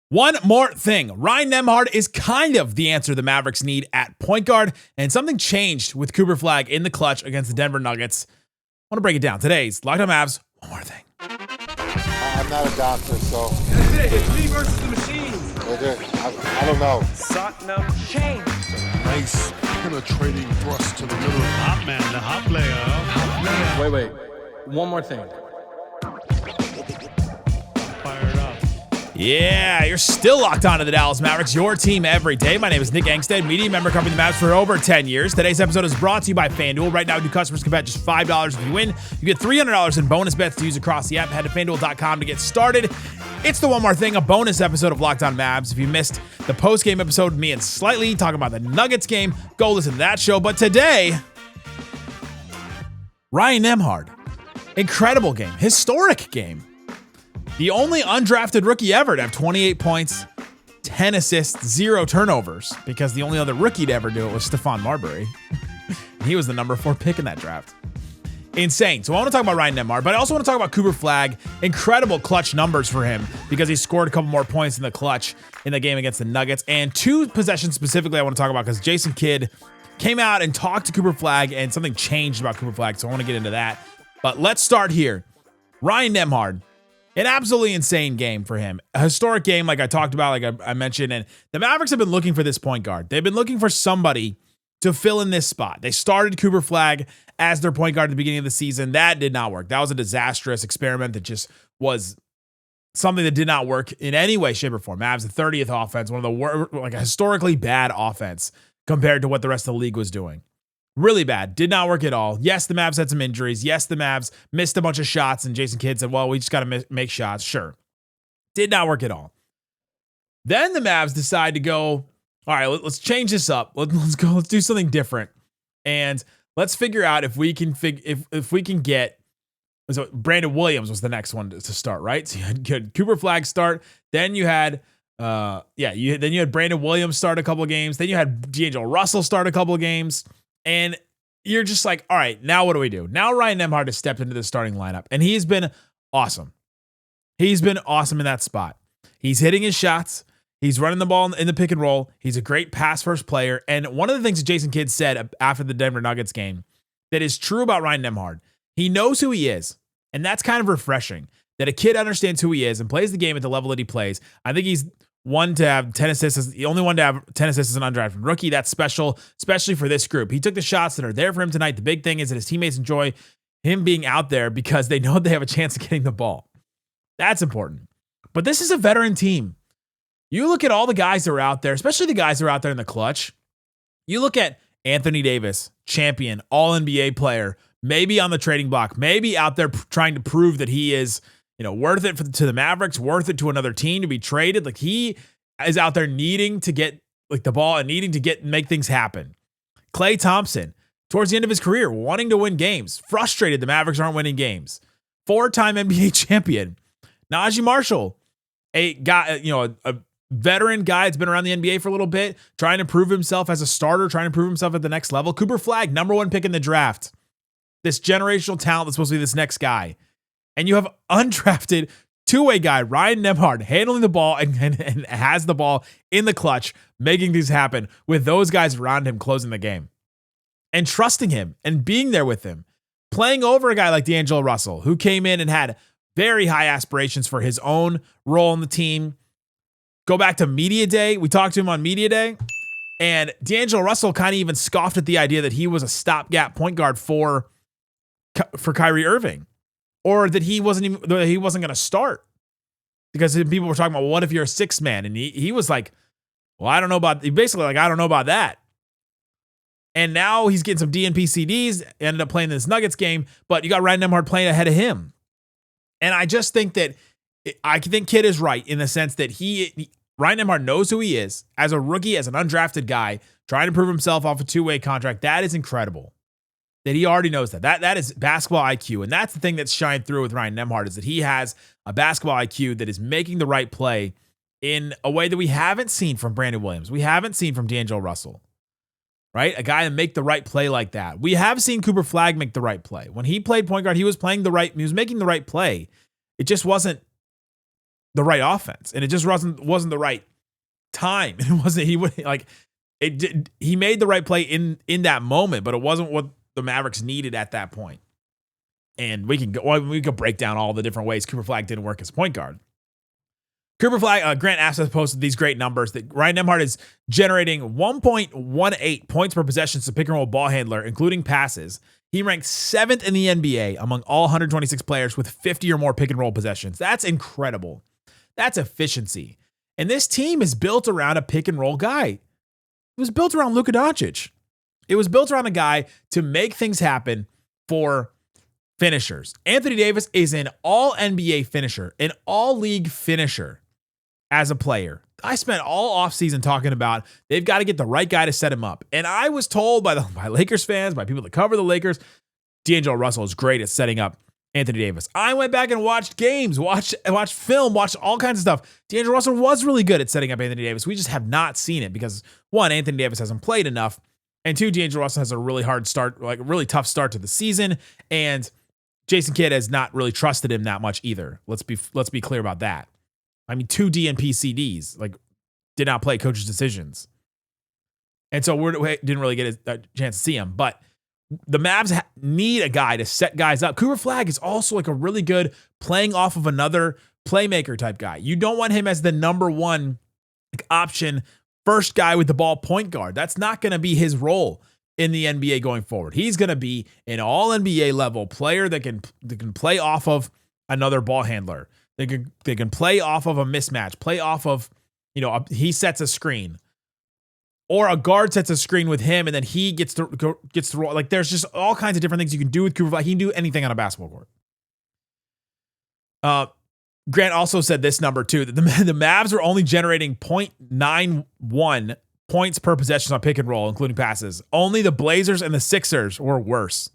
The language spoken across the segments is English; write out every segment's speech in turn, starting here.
One more thing. Ryan Nemhard is kind of the answer the Mavericks need at point guard, and something changed with Cooper Flagg in the clutch against the Denver Nuggets. I want to break it down. Today's Locked On Mavs. One more thing. I'm not a doctor, so. That's it. It's me versus the machines. I don't know. Satnam change. Nice penetrating thrust to the middle. Hot man, the hot player. Wait. One more thing. Fired up. Yeah, you're still locked on to the Dallas Mavericks, your team every day. My name is Nick Angstadt, media member covering the Mavs for over 10 years. Today's episode is brought to you by FanDuel. Right now, new customers can bet just $5 if you win. You get $300 in bonus bets to use across the app. Head to FanDuel.com to get started. It's the One More Thing, a bonus episode of Locked On Mavs. If you missed the post-game episode with me and Slightly talking about the Nuggets game, go listen to that show. But today, Ryan Nemhard. Incredible game. Historic game. The only undrafted rookie ever to have 28 points, 10 assists, 0 turnovers, because the only other rookie to ever do it was Stephon Marbury. He was the number 4 pick in that draft. Insane. So I want to talk about Ryan Nembhard, but I also want to talk about Cooper Flagg. Incredible clutch numbers for him because he scored a couple more points in the clutch in the game against the Nuggets. And 2 possessions specifically I want to talk about because Jason Kidd came out and talked to Cooper Flagg and something changed about Cooper Flagg. So I want to get into that. But let's start here. Ryan Nembhard. An absolutely insane game for him. A historic game, like I talked about, like I mentioned. And the Mavericks have been looking for this point guard. They've been looking for somebody to fill in this spot. They started Cooper Flagg as their point guard at the beginning of the season. That did not work. That was a disastrous experiment that just was something that did not work in any way, shape, or form. Mavs, the 30th offense, one of the like a historically bad offense compared to what the rest of the league was doing. Really bad. Did not work at all. Yes, the Mavs had some injuries. Yes, the Mavs missed a bunch of shots, and Jason Kidd said, well, we just got to make shots. Sure. Did not work at all. Then the Mavs decide to go, all right, let's change this up. Let's go. Let's do something different. And let's figure out if we can if we can get, so Brandon Williams was the next one to start, right? So you had Cooper Flagg start. Then you had then you had Brandon Williams start a couple of games. Then you had D'Angelo Russell start a couple of games. And you're just like, all right, now what do we do? Now Ryan Nembhard has stepped into the starting lineup, and he's been awesome. He's been awesome in that spot. He's hitting his shots. He's running the ball in the pick and roll. He's a great pass-first player. And one of the things that Jason Kidd said after the Denver Nuggets game that is true about Ryan Nembhard, he knows who he is, and that's kind of refreshing, that a kid understands who he is and plays the game at the level that he plays. I think he's one to have 10 assists, the only one to have 10 assists as an undrafted rookie. That's special, especially for this group. He took the shots that are there for him tonight. The big thing is that his teammates enjoy him being out there because they know they have a chance of getting the ball. That's important. But this is a veteran team. You look at all the guys that are out there, especially the guys that are out there in the clutch. You look at Anthony Davis, champion, all-NBA player, maybe on the trading block, maybe out there trying to prove that he is, worth it to the Mavericks, worth it to another team to be traded. Like he is out there needing to get the ball and needing to make things happen. Klay Thompson, towards the end of his career, wanting to win games, frustrated the Mavericks aren't winning games. 4-time NBA champion. Naji Marshall, a guy, a veteran guy that's been around the NBA for a little bit, trying to prove himself as a starter, trying to prove himself at the next level. Cooper Flagg, number 1 pick in the draft. This generational talent that's supposed to be this next guy. And you have undrafted 2-way guy, Ryan Nembhard, handling the ball and has the ball in the clutch, making things happen with those guys around him closing the game. And trusting him and being there with him. Playing over a guy like D'Angelo Russell, who came in and had very high aspirations for his own role in the team. Go back to Media Day. We talked to him on Media Day. And D'Angelo Russell kind of even scoffed at the idea that he was a stopgap point guard for Kyrie Irving. Or that he wasn't going to start because people were talking about, well, what if you're a 6th man? And he was like, well, I don't know about that. And now he's getting some DNP CDs, ended up playing this Nuggets game, but you got Ryan Nembhard playing ahead of him. And I just think that I think Kidd is right in the sense that Ryan Nembhard knows who he is as a rookie, as an undrafted guy, trying to prove himself off a 2-way contract. That is incredible. That he already knows that is basketball IQ. And that's the thing that's shined through with Ryan Nembhard is that he has a basketball IQ that is making the right play in a way that we haven't seen from Brandon Williams. We haven't seen from D'Angelo Russell, right? A guy to make the right play like that. We have seen Cooper Flagg make the right play. When he played point guard, he was making the right play. It just wasn't the right offense, and it just wasn't the right time. It wasn't he made the right play in that moment, but it wasn't what the Mavericks needed at that point. And we could break down all the different ways Cooper Flagg didn't work as point guard. Cooper Flagg, Grant Access posted these great numbers that Ryan Nembhard is generating 1.18 points per possession as a pick and roll ball handler, including passes. He ranked 7th in the NBA among all 126 players with 50 or more pick and roll possessions. That's incredible. That's efficiency. And this team is built around a pick and roll guy. It was built around Luka Doncic. It was built around a guy to make things happen for finishers. Anthony Davis is an all NBA finisher, an all league finisher as a player. I spent all offseason talking about they've got to get the right guy to set him up. And I was told by Lakers fans, by people that cover the Lakers, D'Angelo Russell is great at setting up Anthony Davis. I went back and watched games, watched film, watched all kinds of stuff. D'Angelo Russell was really good at setting up Anthony Davis. We just have not seen it because, one, Anthony Davis hasn't played enough, and two, D'Angelo Russell has a really hard start, like a really tough start to the season, and Jason Kidd has not really trusted him that much either. Let's be clear about that. I mean, 2 DNP CDs, did not play coach's decisions. And so we didn't really get a chance to see him. But the Mavs need a guy to set guys up. Cooper Flagg is also a really good playing off of another playmaker type guy. You don't want him as the number one option, first guy with the ball point guard. That's not going to be his role in the NBA going forward. He's going to be an all NBA level player that can play off of another ball handler. They can play off of a mismatch, play off of, he sets a screen, or a guard sets a screen with him, and then he gets to roll. There's just all kinds of different things you can do with Cooper Flagg. He can do anything on a basketball court. Grant also said this number too, that the Mavs were only generating 0.91 points per possession on pick and roll, including passes. Only the Blazers and the Sixers were worse.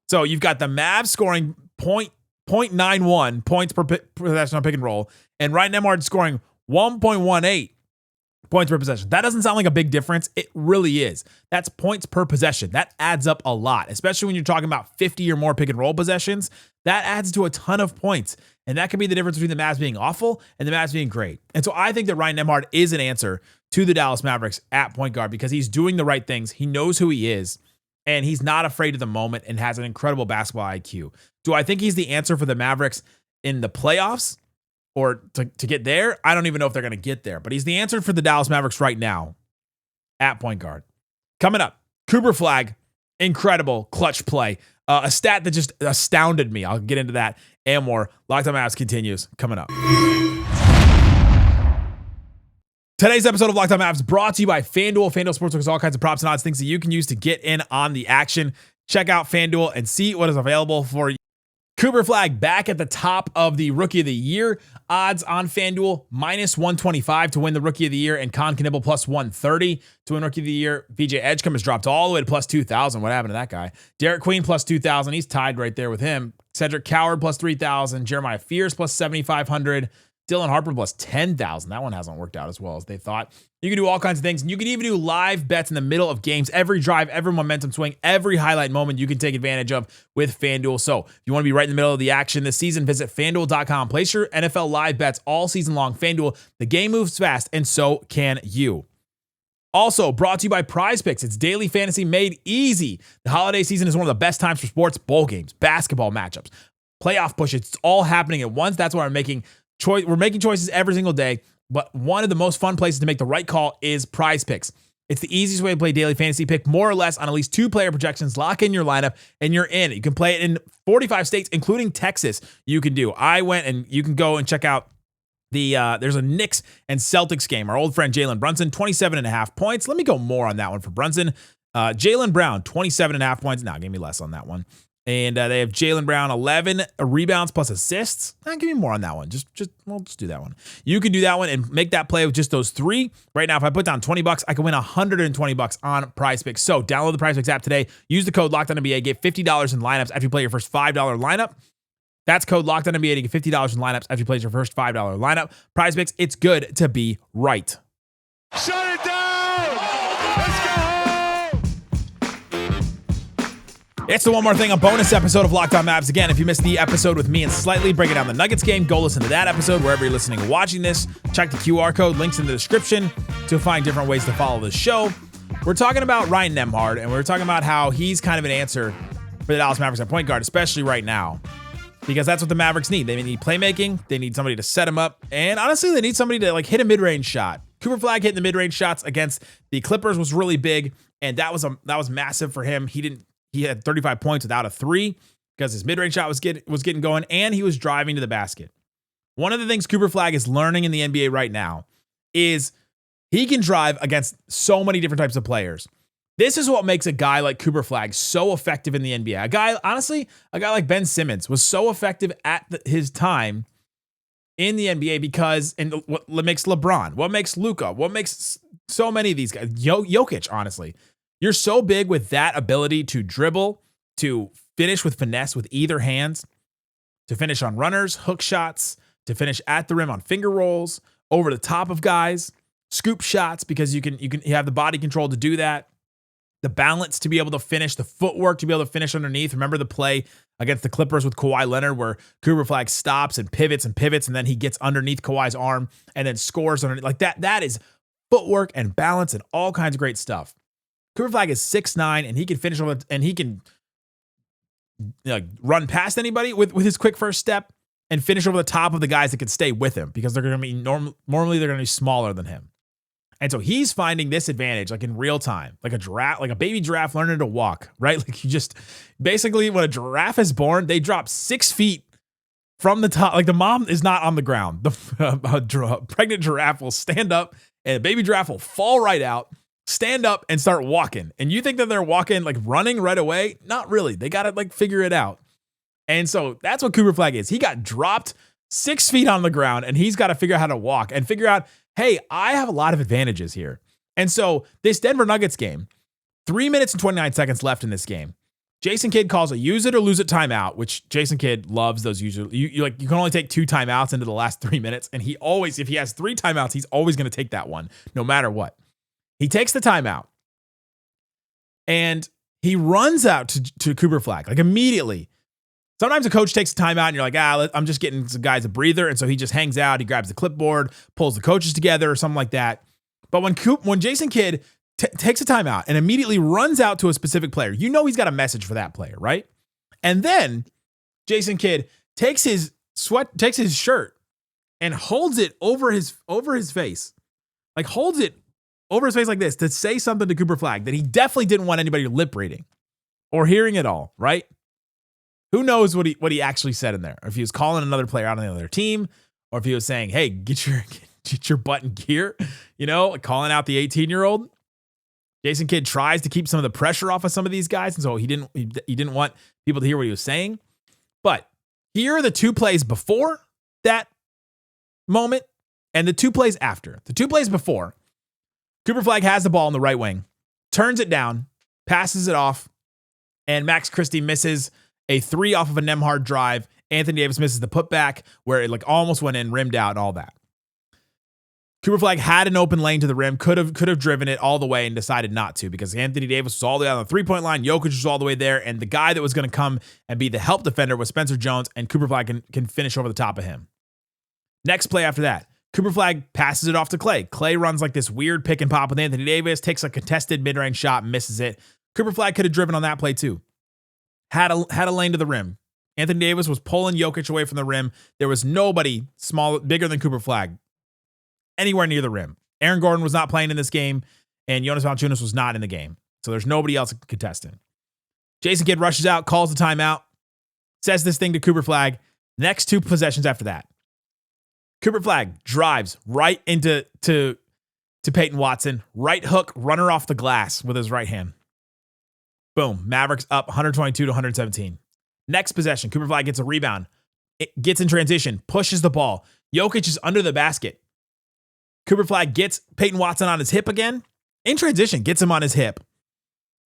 So you've got the Mavs scoring 0.91 points per possession on pick and roll, and Ryan Nemhard scoring 1.18 points per possession. That doesn't sound like a big difference. It really is. That's points per possession. That adds up a lot, especially when you're talking about 50 or more pick and roll possessions. That adds to a ton of points, and that could be the difference between the Mavs being awful and the Mavs being great. And so I think that Ryan Nembhard is an answer to the Dallas Mavericks at point guard because he's doing the right things. He knows who he is, and he's not afraid of the moment and has an incredible basketball IQ. Do I think he's the answer for the Mavericks in the playoffs or to get there? I don't even know if they're going to get there, but he's the answer for the Dallas Mavericks right now at point guard. Coming up, Cooper Flagg, incredible clutch play. A stat that just astounded me. I'll get into that and more. Locked On Mavs continues coming up. Today's episode of Locked On Mavs brought to you by FanDuel. FanDuel Sportsbook has all kinds of props and odds, things that you can use to get in on the action. Check out FanDuel and see what is available for you. Cooper Flagg back at the top of the Rookie of the Year odds on FanDuel, -125 to win the Rookie of the Year, and Con Knibble +130 to win Rookie of the Year. VJ Edgecombe has dropped all the way to +2,000. What happened to that guy? Derek Queen +2,000. He's tied right there with him. Cedric Coward +3,000. Jeremiah Fears +7,500. Dylan Harper +10,000. That one hasn't worked out as well as they thought. You can do all kinds of things. And you can even do live bets in the middle of games. Every drive, every momentum swing, every highlight moment you can take advantage of with FanDuel. So if you want to be right in the middle of the action this season, visit FanDuel.com. Place your NFL live bets all season long. FanDuel, the game moves fast, and so can you. Also brought to you by Prize Picks. It's daily fantasy made easy. The holiday season is one of the best times for sports, bowl games, basketball matchups, playoff push. It's all happening at once. That's why we're making choices every single day, but one of the most fun places to make the right call is Prize Picks. It's the easiest way to play daily fantasy. Pick more or less on at least 2 player projections, lock in your lineup, and you're in. You can play it in 45 states, including Texas. You can do. I went, and you can go and check out there's a Knicks and Celtics game. Our old friend Jalen Brunson, 27.5 points. Let me go more on that one for Brunson. Jaylen Brown, 27.5 points. Now, give me less on that one. And they have Jaylen Brown, 11 rebounds plus assists. Give me more on that one. Just do that one. You can do that one and make that play with just those 3. Right now, if I put down $20, I can win $120 on Prize Picks. So download the Prize Picks app today. Use the code LOCKEDONNBA. Get $50 in lineups after you play your first $5 lineup. That's code LOCKEDONNBA to get $50 in lineups after you play your first $5 lineup. Prize Picks, it's good to be right. Shut it down! Let's go! It's the One More Thing, a bonus episode of Locked On Mavs. Again, if you missed the episode with me and Slightly breaking down the Nuggets game, go listen to that episode wherever you're listening or watching this. Check the QR code, links in the description to find different ways to follow this show. We're talking about Ryan Nembhard, and we're talking about how he's kind of an answer for the Dallas Mavericks at point guard, especially right now, because that's what the Mavericks need. They need playmaking. They need somebody to set him up, and honestly, they need somebody to like hit a mid-range shot. Cooper Flagg hitting the mid-range shots against the Clippers was really big, and that was massive for him. He had 35 points without a three because his mid-range shot was getting going, and he was driving to the basket. One of the things Cooper Flagg is learning in the NBA right now is he can drive against so many different types of players. This is what makes a guy like Cooper Flagg so effective in the NBA. A guy like Ben Simmons was so effective at his time in the NBA because, and what makes LeBron, what makes Luka, what makes so many of these guys, Jokic, honestly. You're so big with that ability to dribble, to finish with finesse with either hands, to finish on runners, hook shots, to finish at the rim on finger rolls, over the top of guys, scoop shots because you have the body control to do that, the balance to be able to finish, the footwork to be able to finish underneath. Remember the play against the Clippers with Kawhi Leonard where Cooper Flagg stops and pivots, and then he gets underneath Kawhi's arm and then scores underneath. Like that is footwork and balance and all kinds of great stuff. Cooper Flagg is 6'9", and he can finish over, and he can run past anybody with his quick first step and finish over the top of the guys that can stay with him because they're going to be normally they're going to be smaller than him. And so he's finding this advantage like in real time, like a giraffe, like a baby giraffe learning to walk, right? Like you just basically when a giraffe is born, they drop 6 feet from the top. Like the mom is not on the ground. The pregnant giraffe will stand up and a baby giraffe will fall right out, stand up and start walking. And you think that they're walking, like running right away? Not really. They got to like figure it out. And so that's what Cooper Flagg is. He got dropped 6 feet on the ground and he's got to figure out how to walk and figure out, hey, I have a lot of advantages here. And so this Denver Nuggets game, 3 minutes and 29 seconds left in this game. Jason Kidd calls a use it or lose it timeout, which Jason Kidd loves those usually. You can only take 2 timeouts into the last 3 minutes. And he always, if he has 3 timeouts, he's always going to take that one no matter what. He takes the timeout and he runs out to Cooper Flagg, like immediately. Sometimes a coach takes a timeout and you're like, I'm just getting some guys a breather. And so he just hangs out. He grabs the clipboard, pulls the coaches together or something like that. But when Jason Kidd takes a timeout and immediately runs out to a specific player, you know he's got a message for that player, right? And then Jason Kidd takes his shirt and holds it over his face. Like holds it over his face like this to say something to Cooper Flagg that he definitely didn't want anybody lip reading or hearing at all, right? Who knows what he actually said in there? Or if he was calling another player out on the other team, or if he was saying, hey, get your butt in gear, like calling out the 18-year-old. Jason Kidd tries to keep some of the pressure off of some of these guys, and so he didn't want people to hear what he was saying. But here are the 2 plays before that moment and the 2 plays after. The 2 plays before, Cooper Flagg has the ball in the right wing, turns it down, passes it off, and Max Christie misses a 3 off of a Nemhard drive. Anthony Davis misses the putback where it like almost went in, rimmed out, and all that. Cooper Flagg had an open lane to the rim, could have driven it all the way and decided not to because Anthony Davis was all the way on the 3-point line. Jokic was all the way there, and the guy that was going to come and be the help defender was Spencer Jones, and Cooper Flagg can finish over the top of him. Next play after that, Cooper Flagg passes it off to Klay. Klay runs like this weird pick and pop with Anthony Davis, takes a contested mid-range shot, misses it. Cooper Flagg could have driven on that play too. Had a lane to the rim. Anthony Davis was pulling Jokic away from the rim. There was nobody bigger than Cooper Flagg anywhere near the rim. Aaron Gordon was not playing in this game, and Jonas Valanciunas was not in the game. So there's nobody else contesting. Jason Kidd rushes out, calls the timeout, says this thing to Cooper Flagg. Next 2 possessions after that, Cooper Flagg drives right into Peyton Watson, right hook, runner off the glass with his right hand. Boom, Mavericks up 122 to 117. Next possession, Cooper Flagg gets a rebound. It gets in transition, pushes the ball. Jokic is under the basket. Cooper Flagg gets Peyton Watson on his hip again. In transition, gets him on his hip.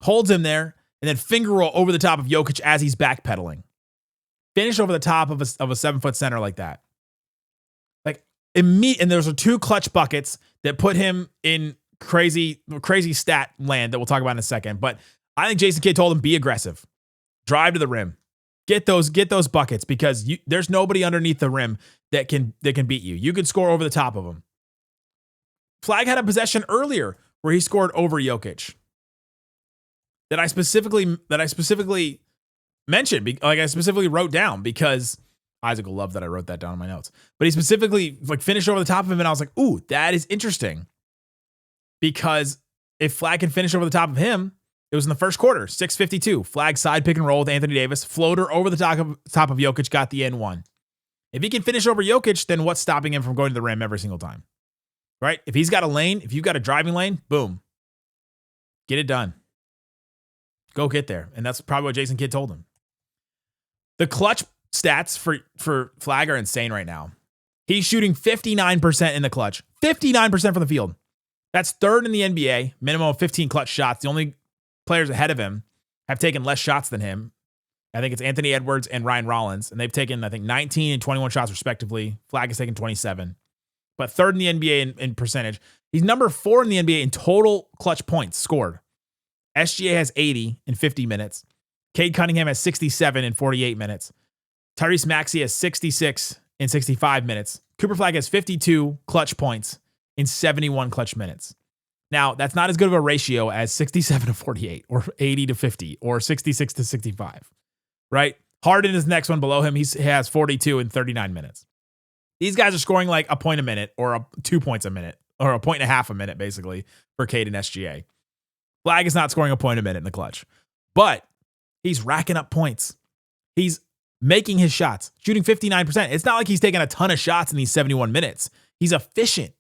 Holds him there, and then finger roll over the top of Jokic as he's backpedaling. Finish over the top of a 7-foot center like that. And those are 2 clutch buckets that put him in crazy stat land that we'll talk about in a second. But I think Jason Kidd told him, be aggressive. Drive to the rim. Get those buckets because there's nobody underneath the rim that can beat you. You could score over the top of them. Flagg had a possession earlier where he scored over Jokic that I specifically mentioned, like I specifically wrote down because Isaac will love that I wrote that down in my notes. But he specifically like finished over the top of him, and I was like, ooh, that is interesting. Because if Flagg can finish over the top of him, it was in the first quarter, 6:52. Flagg side pick and roll with Anthony Davis. Floater over the top of Jokic, got the N1. If he can finish over Jokic, then what's stopping him from going to the rim every single time? Right? If he's got a lane, if you've got a driving lane, boom. Get it done. Go get there. And that's probably what Jason Kidd told him. The clutch stats for Flagg are insane right now. He's shooting 59% in the clutch. 59% from the field. That's third in the NBA. Minimum of 15 clutch shots. The only players ahead of him have taken less shots than him. I think it's Anthony Edwards and Ryan Rollins. And they've taken, I think, 19 and 21 shots respectively. Flagg has taken 27. But third in the NBA in percentage. He's number 4 in the NBA in total clutch points scored. SGA has 80 in 50 minutes. Cade Cunningham has 67 in 48 minutes. Tyrese Maxey has 66 in 65 minutes. Cooper Flagg has 52 clutch points in 71 clutch minutes. Now, that's not as good of a ratio as 67 to 48 or 80 to 50 or 66 to 65, right? Harden is the next one below him. He has 42 in 39 minutes. These guys are scoring like a point a minute or 2 points a minute or a point and a half a minute, basically, for Cade and SGA. Flagg is not scoring a point a minute in the clutch, but he's racking up points. He's making his shots, shooting 59%. It's not like he's taking a ton of shots in these 71 minutes. He's efficient.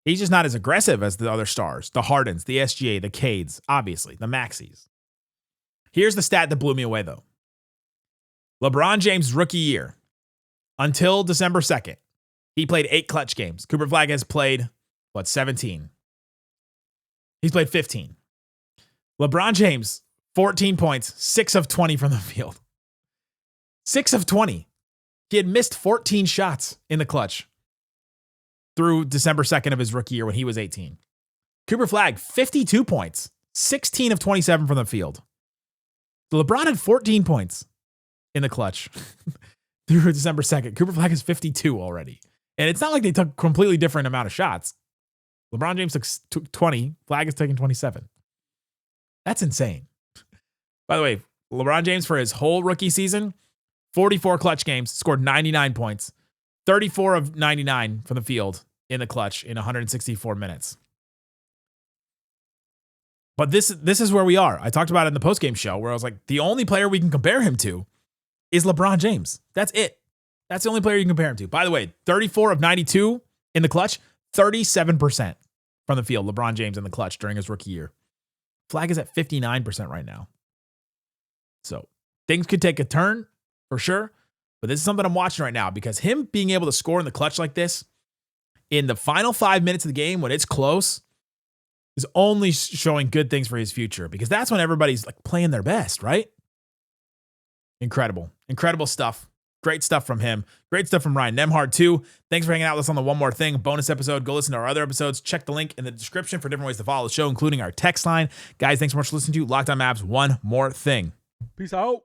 He's just not as aggressive as the other stars, the Hardens, the SGA, the Cades, obviously, the Maxies. Here's the stat that blew me away, though. LeBron James' rookie year, until December 2nd, he played 8 clutch games. Cooper Flagg has played, 17? He's played 15. LeBron James, 14 points, 6 of 20 from the field. 6 of 20. He had missed 14 shots in the clutch through December 2nd of his rookie year when he was 18. Cooper Flagg, 52 points, 16 of 27 from the field. LeBron had 14 points in the clutch through December 2nd. Cooper Flagg is 52 already. And it's not like they took a completely different amount of shots. LeBron James took 20. Flagg is taking 27. That's insane. By the way, LeBron James for his whole rookie season, 44 clutch games, scored 99 points, 34 of 99 from the field in the clutch in 164 minutes. But this is where we are. I talked about it in the postgame show where I was like, the only player we can compare him to is LeBron James. That's it. That's the only player you can compare him to. By the way, 34 of 92 in the clutch, 37% from the field, LeBron James in the clutch during his rookie year. Flagg is at 59% right now. So things could take a turn for sure. But this is something I'm watching right now because him being able to score in the clutch like this in the final 5 minutes of the game when it's close is only showing good things for his future because that's when everybody's like playing their best, right? Incredible. Incredible stuff. Great stuff from him. Great stuff from Ryan Nemhard too. Thanks for hanging out with us on the One More Thing bonus episode. Go listen to our other episodes. Check the link in the description for different ways to follow the show, including our text line. Guys, thanks so much for listening to Locked On Mavs One More Thing. Peace out.